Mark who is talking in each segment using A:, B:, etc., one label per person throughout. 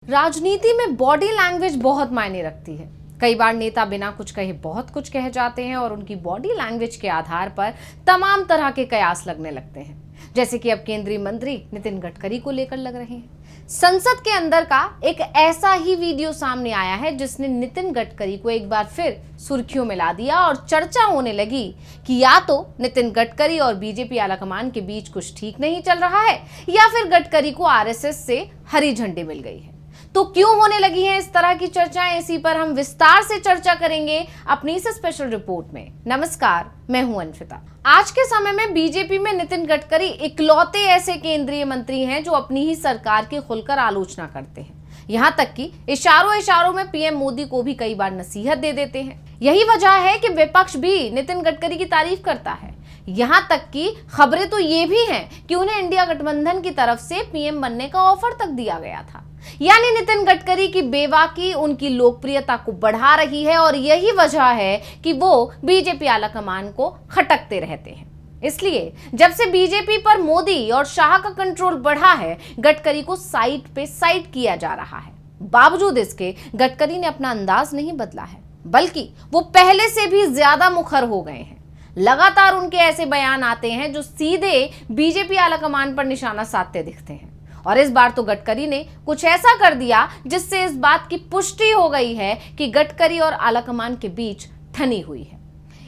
A: राजनीति में body language बहुत मायने रखती है। कई बार नेता बिना कुछ कहे बहुत कुछ कह जाते हैं और उनकी बॉडी लैंग्वेज के आधार पर तमाम तरह के कयास लगने लगते हैं, जैसे कि अब केंद्रीय मंत्री नितिन गडकरी को लेकर लग रहे हैं। संसद के अंदर का एक ऐसा ही वीडियो सामने आया है जिसने नितिन गडकरी को एक बार फिर सुर्खियों में ला दिया और चर्चा होने लगी कि या तो नितिन गडकरी और बीजेपी आलाकमान के बीच कुछ ठीक नहीं चल रहा है या फिर गडकरी को आरएसएस से हरी झंडी मिल गई है। तो क्यों होने लगी हैं इस तरह की चर्चाएं, इसी पर हम विस्तार से चर्चा करेंगे अपनी इस स्पेशल रिपोर्ट में। नमस्कार, मैं हूं अंशिता। आज के समय में बीजेपी में नितिन गडकरी इकलौते ऐसे केंद्रीय मंत्री हैं जो अपनी ही सरकार की खुलकर आलोचना करते हैं। यहाँ तक कि इशारों में पीएम मोदी को भी कई बार नसीहत दे देते हैं। यही वजह है कि विपक्ष भी नितिन गडकरी की तारीफ करता है। यहाँ तक कि खबरें तो ये भी हैं कि उन्हें इंडिया गठबंधन की तरफ से पीएम बनने का ऑफर तक दिया गया था। यानी नितिन गडकरी की बेबाकी उनकी लोकप्रियता को बढ़ा रही है और यही वजह है कि वो बीजेपी आलाकमान को खटकते रहते हैं। इसलिए जब से बीजेपी पर मोदी और शाह का कंट्रोल बढ़ा है, गडकरी को साइड पे साइड किया जा रहा है। बावजूद इसके गडकरी ने अपना अंदाज नहीं बदला है, बल्कि वो पहले से भी ज्यादा मुखर हो गए हैं। लगातार उनके ऐसे बयान आते हैं जो सीधे बीजेपी आलाकमान पर निशाना साधते दिखते हैं। और इस बार तो गडकरी ने कुछ ऐसा कर दिया जिससे इस बात की पुष्टि हो गई है कि गडकरी और आलाकमान के बीच ठनी हुई है।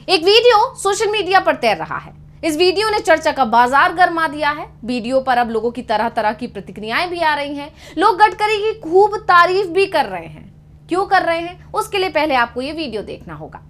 A: एक वीडियो सोशल मीडिया पर तैर रहा है। इस वीडियो ने चर्चा का बाजार गरमा दिया है। वीडियो पर अब लोगों की तरह तरह की प्रतिक्रियाएं भी आ रही हैं। लोग गडकरी की खूब तारीफ भी कर रहे हैं। क्यों कर रहे हैं, उसके लिए पहले आपको ये वीडियो देखना होगा।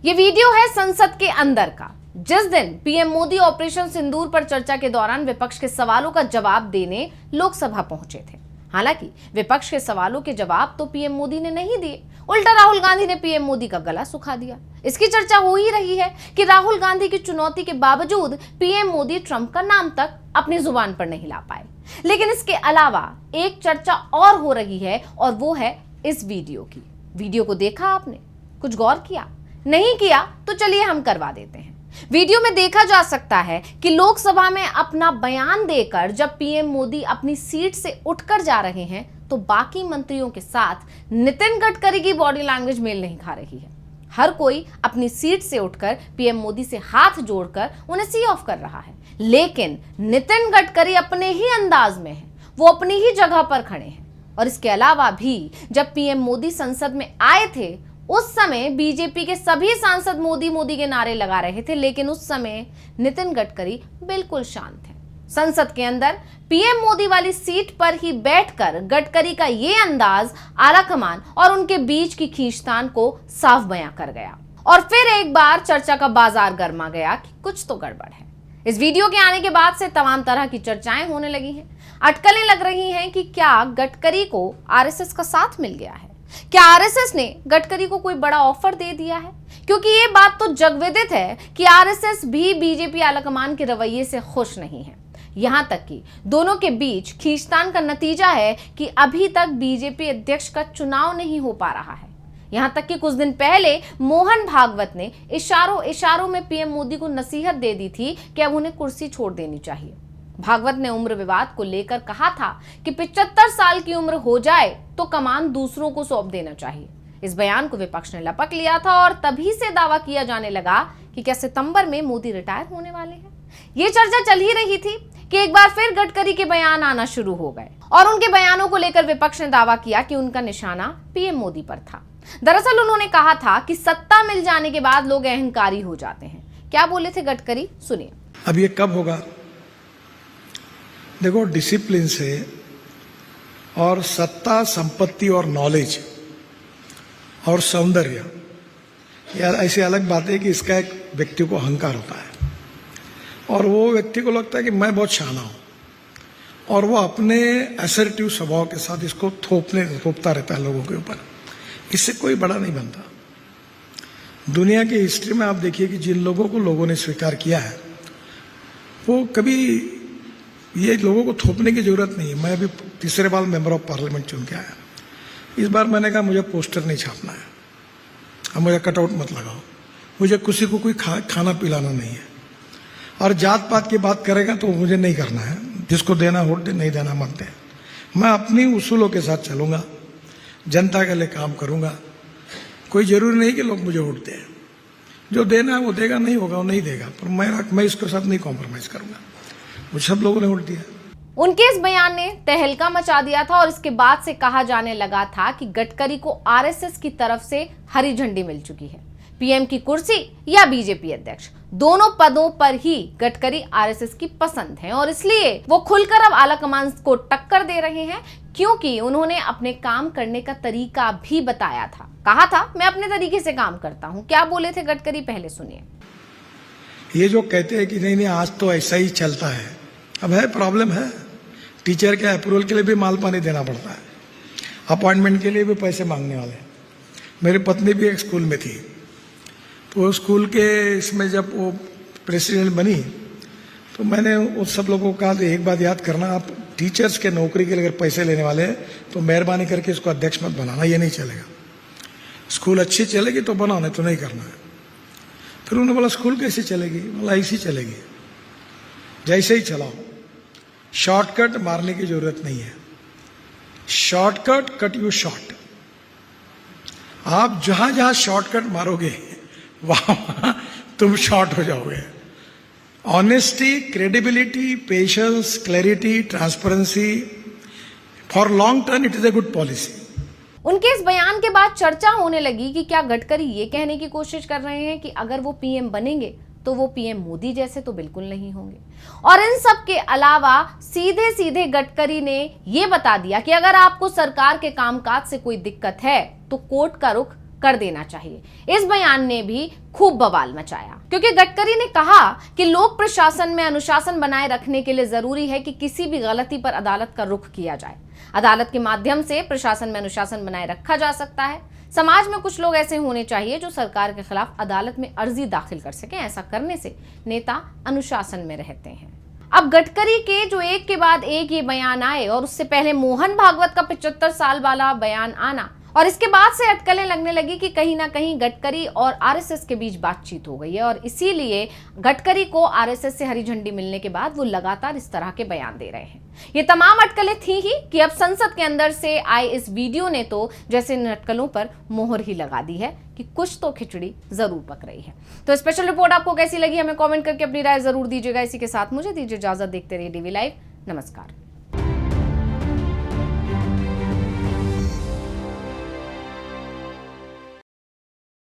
A: ये वीडियो है संसद के अंदर का, जिस दिन पीएम मोदी ऑपरेशन सिंदूर पर चर्चा के दौरान विपक्ष के सवालों का जवाब देने लोकसभा पहुंचे थे। हालांकि विपक्ष के सवालों के जवाब तो पीएम मोदी ने नहीं दिए, उल्टा राहुल गांधी ने पीएम मोदी का गला सुखा दिया। इसकी चर्चा हो ही रही है कि राहुल गांधी की चुनौती के बावजूद पीएम मोदी ट्रंप का नाम तक अपनी जुबान पर नहीं ला पाए। लेकिन इसके अलावा एक चर्चा और हो रही है और वो है इस वीडियो की। वीडियो को देखा आपने, कुछ गौर किया? नहीं किया तो चलिए हम करवा देते हैं। वीडियो में देखा जा सकता है कि लोकसभा में अपना बयान देकर जब पीएम मोदी अपनी सीट से उठकर जा रहे हैं तो बाकी मंत्रियों के साथ नितिन गडकरी की बॉडी लैंग्वेज मेल नहीं खा रही है। हर कोई अपनी सीट से उठकर पीएम मोदी से हाथ जोड़कर उन्हें सी ऑफ कर रहा है, लेकिन नितिन गडकरी अपने ही अंदाज में है, वो अपनी ही जगह पर खड़े हैं। और इसके अलावा भी जब पीएम मोदी संसद में आए थे उस समय बीजेपी के सभी सांसद मोदी मोदी के नारे लगा रहे थे, लेकिन उस समय नितिन गडकरी बिल्कुल शांत थे। संसद के अंदर पीएम मोदी वाली सीट पर ही बैठकर गडकरी का ये अंदाज आलाकमान और उनके बीच की खींचतान को साफ बयां कर गया। और फिर एक बार चर्चा का बाजार गर्मा गया कि कुछ तो गड़बड़ है। इस वीडियो के आने के बाद से तमाम तरह की चर्चाएं होने लगी हैं। अटकलें लग रही हैं कि क्या गडकरी को आरएसएस का साथ मिल गया है, क्या आरएसएस ने गडकरी को कोई बड़ा ऑफर दे दिया है? क्योंकि ये बात तो जगविदित है कि आरएसएस भी बीजेपी आलाकमान के रवैये से खुश नहीं है। यहां तक कि दोनों के बीच खींचतान का नतीजा है कि अभी तक बीजेपी अध्यक्ष का चुनाव नहीं हो पा रहा है। यहां तक कि कुछ दिन पहले मोहन भागवत ने इशारों में पीएम मोदी को नसीहत दे दी थी कि अब उन्हें कुर्सी छोड़ देनी चाहिए। भागवत ने उम्र विवाद को लेकर कहा था कि 75 साल की उम्र हो जाए तो कमान दूसरों को सौंप देना चाहिए। इस बयान को विपक्ष ने लपक लिया था और तभी से दावा किया जाने लगा कि क्या सितंबर में मोदी रिटायर होने वाले हैं। ये चर्चा चल ही रही थी कि एक बार फिर गडकरी के बयान आना शुरू हो गए और उनके बयानों को लेकर विपक्ष ने दावा किया कि उनका निशाना पीएम मोदी पर था। दरअसल उन्होंने कहा था कि सत्ता मिल जाने के बाद लोग अहंकारी हो जाते हैं। क्या बोले थे गडकरी, सुनिए।
B: अब ये कब होगा? देखो, डिसिप्लिन से और सत्ता, संपत्ति और नॉलेज और सौंदर्य, यार ऐसी अलग बात है कि इसका एक व्यक्ति को अहंकार होता है और वो व्यक्ति को लगता है कि मैं बहुत शाना हूं और वो अपने असर्टिव स्वभाव के साथ इसको थोपता रहता है लोगों के ऊपर। इससे कोई बड़ा नहीं बनता। दुनिया की हिस्ट्री में आप देखिए कि जिन लोगों को लोगों ने स्वीकार किया है वो कभी ये लोगों को थोपने की जरूरत नहीं है। मैं अभी तीसरे बार मेंबर ऑफ पार्लियामेंट चुन के आया। इस बार मैंने कहा मुझे पोस्टर नहीं छापना है, अब मुझे कटआउट मत लगाओ, मुझे किसी को कोई खाना पिलाना नहीं है, और जात पात की बात करेगा तो मुझे नहीं करना है। जिसको देना वोट दे, नहीं देना मत दे। मैं अपनी उसूलों के साथ चलूंगा, जनता के लिए काम करूंगा। कोई जरूरी नहीं कि लोग मुझे वोट दें, जो देना है वो देगा, नहीं होगा वो नहीं देगा, पर मैं इसके साथ नहीं कॉम्प्रोमाइज करूंगा। मुझे सब लोगों ने वोट दिया।
A: उनके इस बयान ने तहलका मचा दिया था और इसके बाद से कहा जाने लगा था कि गडकरी को आरएसएस की तरफ से हरी झंडी मिल चुकी है। पीएम की कुर्सी या बीजेपी अध्यक्ष, दोनों पदों पर ही गडकरी आरएसएस की पसंद हैं और इसलिए वो खुलकर अब आलाकमान को टक्कर दे रहे हैं, क्योंकि उन्होंने अपने काम करने का तरीका भी बताया था। कहा था मैं अपने तरीके से काम करता हूं। क्या बोले थे गडकरी, पहले सुनिए।
B: ये जो कहते हैं कि नहीं आज तो ऐसा ही चलता है, अब है प्रॉब्लम है। टीचर के अप्रूवल के लिए भी माल पानी देना पड़ता है, अपॉइंटमेंट के लिए भी पैसे मांगने वाले। मेरी पत्नी भी एक स्कूल में थी, तो स्कूल के इसमें जब वो प्रेसिडेंट बनी तो मैंने उस सब लोगों को कहा कि एक बात याद करना, आप टीचर्स के नौकरी के लिए अगर पैसे लेने वाले हैं तो मेहरबानी करके इसको अध्यक्ष मत बनाना, ये नहीं चलेगा। स्कूल अच्छी चलेगी तो बनाओ, नहीं तो नहीं करना है। फिर उन्होंने बोला स्कूल कैसे चलेगी? बोला ऐसी चलेगी, जैसे ही चलाओ, शॉर्टकट मारने की जरूरत नहीं है। Shortcut cut you short. आप जहां जहां शॉर्टकट मारोगे वहां तुम शॉर्ट हो जाओगे। Honesty, credibility, patience, clarity, transparency, for long term it is a good policy.
A: उनके इस बयान के बाद चर्चा होने लगी कि क्या गडकरी ये कहने की कोशिश कर रहे हैं कि अगर वो पीएम बनेंगे तो वो पीएम मोदी जैसे तो बिल्कुल नहीं होंगे। और इन सब के अलावा सीधे सीधे गडकरी ने ये बता दिया कि अगर आपको सरकार के कामकाज से कोई दिक्कत है तो कोर्ट का रुख कर देना चाहिए। इस बयान ने भी खूब बवाल मचाया, क्योंकि गडकरी ने कहा कि लोक प्रशासन में अनुशासन बनाए रखने के लिए जरूरी है कि किसी भी गलती पर अदालत का रुख किया जाए। अदालत के माध्यम से प्रशासन में अनुशासन बनाए रखा जा सकता है। समाज में कुछ लोग ऐसे होने चाहिए जो सरकार के खिलाफ अदालत में अर्जी दाखिल कर सकें। ऐसा करने से नेता अनुशासन में रहते हैं। अब गडकरी के जो एक के बाद एक ये बयान आए और उससे पहले मोहन भागवत का 75 साल वाला बयान आना, और इसके बाद से अटकलें लगने लगी कि कहीं ना कहीं गडकरी और आरएसएस के बीच बातचीत हो गई है और इसीलिए गडकरी को आरएसएस से हरी झंडी मिलने के बाद वो लगातार इस तरह के बयान दे रहे हैं। ये तमाम अटकलें थी ही कि अब संसद के अंदर से आए इस वीडियो ने तो जैसे इन अटकलों पर मोहर ही लगा दी है कि कुछ तो खिचड़ी जरूर पक रही है। तो स्पेशल रिपोर्ट आपको कैसी लगी हमें कमेंट करके अपनी राय जरूर दीजिएगा। इसी के साथ मुझे दीजिए इजाजत। देखते रहिए डीवी लाइव। नमस्कार।